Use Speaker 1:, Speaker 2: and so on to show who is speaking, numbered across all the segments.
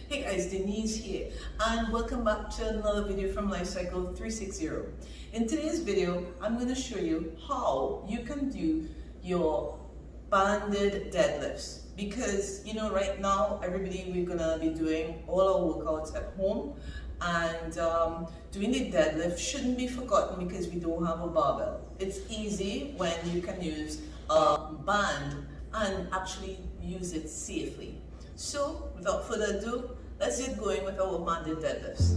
Speaker 1: Hey guys, Denise here, and welcome back to another video from Lifecycle 360. In today's video, I'm going to show you how you can do your banded deadlifts. Because right now we're gonna be doing all our workouts at home, and doing the deadlift shouldn't be forgotten because we don't have a barbell. It's easy when you can use a band and actually use it safely. So without further ado, let's get going with our banded deadlifts.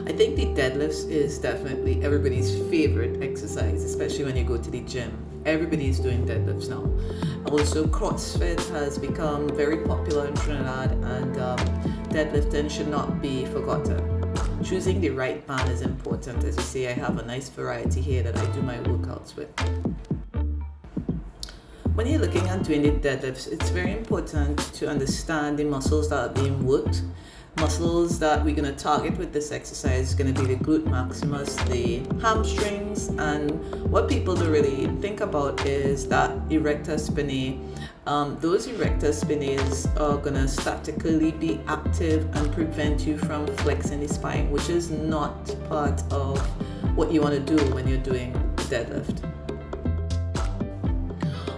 Speaker 1: I think the deadlifts is definitely everybody's favorite exercise, especially when you go to the gym. Everybody's doing deadlifts now. Also, CrossFit has become very popular in Trinidad, and deadlifting should not be forgotten. Choosing the right band is important. As you see, I have a nice variety here that I do my workouts with. When you're looking at doing the deadlifts, it's very important to understand the muscles that are being worked. Muscles that we're going to target with this exercise is going to be the glute maximus, the hamstrings, and what people don't really think about is that erector spinae. Those erector spinaes are going to statically be active and prevent you from flexing the spine, which is not part of what you want to do when you're doing deadlift.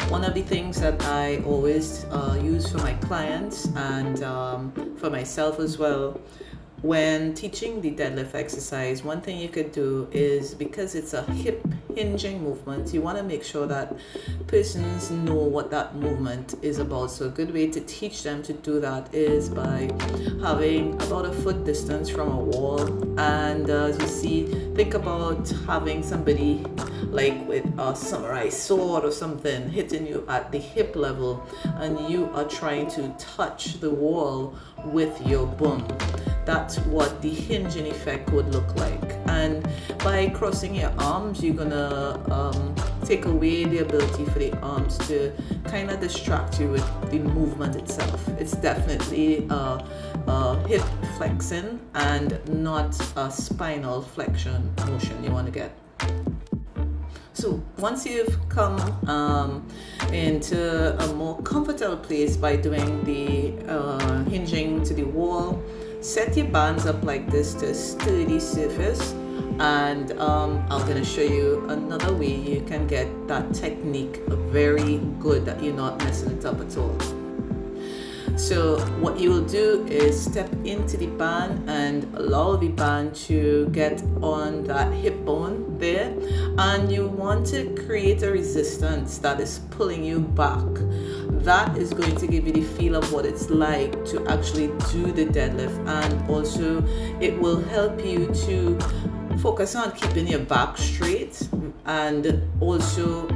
Speaker 1: One of the things that I always use for my clients and for myself as well, when teaching the deadlift exercise, one thing you could do is, because it's a hip hinging movement, you want to make sure that persons know what that movement is about. So a good way to teach them to do that is by having about a foot distance from a wall, and as you see, think about having somebody like with a samurai sword or something hitting you at the hip level, and you are trying to touch the wall with your bum. That's what the hinging effect would look like. And by crossing your arms, you're gonna take away the ability for the arms to kind of distract you with the movement itself. It's definitely a hip flexing and not a spinal flexion motion you want to get. So once you've come into a more comfortable place by doing the hinging to the wall, set your bands up like this to a sturdy surface, and I'm going to show you another way you can get that technique very good, that you're not messing it up at all. So what you will do is step into the band and allow the band to get on that hip bone there, and you want to create a resistance that is pulling you back. That is going to give you the feel of what it's like to actually do the deadlift, and also it will help you to focus on keeping your back straight, and also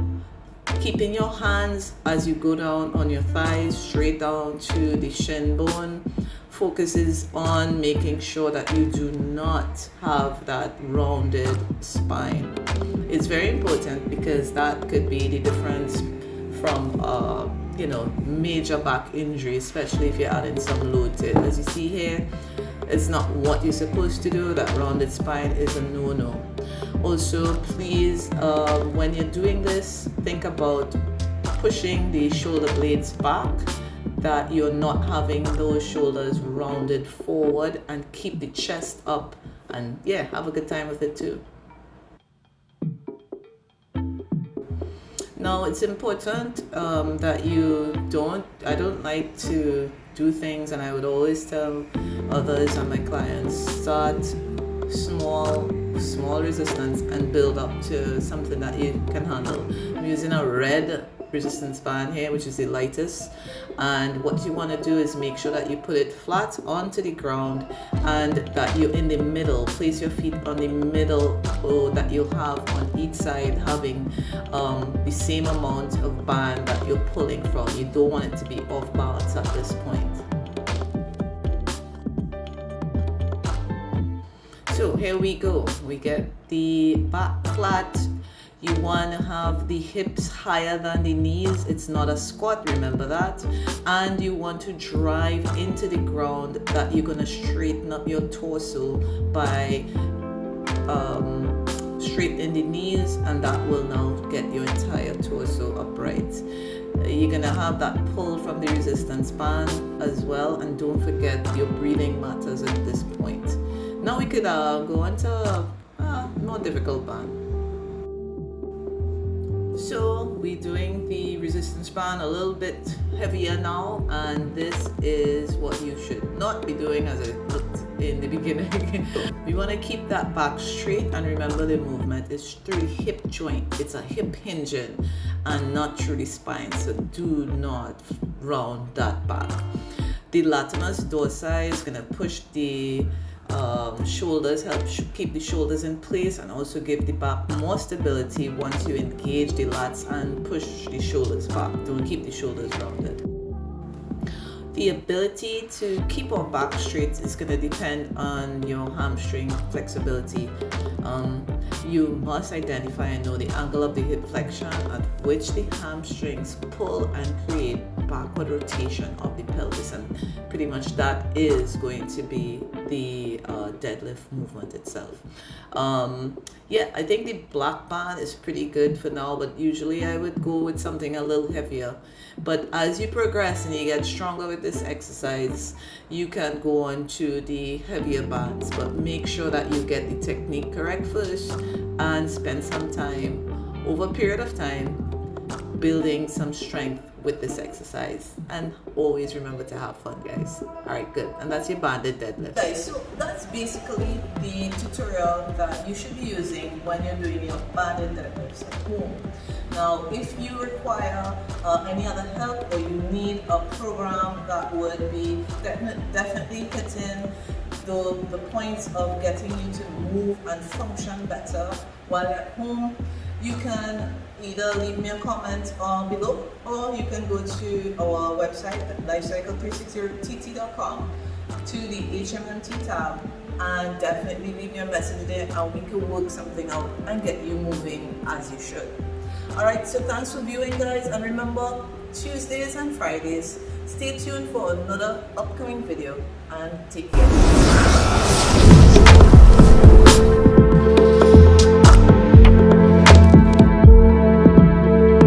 Speaker 1: keeping your hands as you go down on your thighs straight down to the shin bone. Focuses on making sure that you do not have that rounded spine. It's very important because that could be the difference from major back injury, especially if you're adding some load to it. As you see here, it's not what you're supposed to do. That rounded spine is a no-no. Also, please, when you're doing this, think about pushing the shoulder blades back, that you're not having those shoulders rounded forward, and keep the chest up, and yeah, have a good time with it too. Now, it's important that I don't like to do things, and I would always tell others and my clients, start small resistance and build up to something that you can handle. I'm using a red resistance band here, which is the lightest, and what you want to do is make sure that you put it flat onto the ground and that you're in the middle. Place your feet on the middle, so that you'll have on each side having the same amount of band that you're pulling from. You don't want it to be off balance at this point. So here we go. We get the back flat. You want to have the hips higher than the knees. It's not a squat, remember that. And you want to drive into the ground, that you're going to straighten up your torso by straightening the knees, and that will now get your entire torso upright. You're gonna have that pull from the resistance band as well, and don't forget your breathing matters at this point. Now we could go on to a more difficult band. So we're doing the resistance band a little bit heavier now, and this is what you should not be doing as it looked in the beginning. We want to keep that back straight, and remember the movement is through the hip joint. It's a hip hinging and not through the spine, so do not round that back. The latimus dorsi is going to push the shoulders, help keep the shoulders in place, and also give the back more stability once you engage the lats and push the shoulders back. Don't keep the shoulders rounded. The ability to keep our back straight is going to depend on your hamstring flexibility. You must identify and know the angle of the hip flexion at which the hamstrings pull and create backward rotation of the pelvis, and pretty much that is going to be the deadlift movement itself. Yeah, I think the black band is pretty good for now, but usually I would go with something a little heavier. But as you progress and you get stronger with this exercise, you can go on to the heavier bands, but make sure that you get the technique correct first and spend some time, over a period of time, building some strength with this exercise. And always remember to have fun, guys. All right, good. And that's your banded deadlift. Guys, so that's basically the tutorial that you should be using when you're doing your banded deadlifts at home. Now, if you require any other help, or you need a program that would be definitely hitting the points of getting you to move and function better while you're at home, you can either leave me a comment below, or you can go to our website at lifecycle360tt.com to the HMMT tab, and definitely leave me a message there, and we can work something out and get you moving as you should. Alright, so thanks for viewing, guys, and remember, Tuesdays and Fridays, stay tuned for another upcoming video, and take care.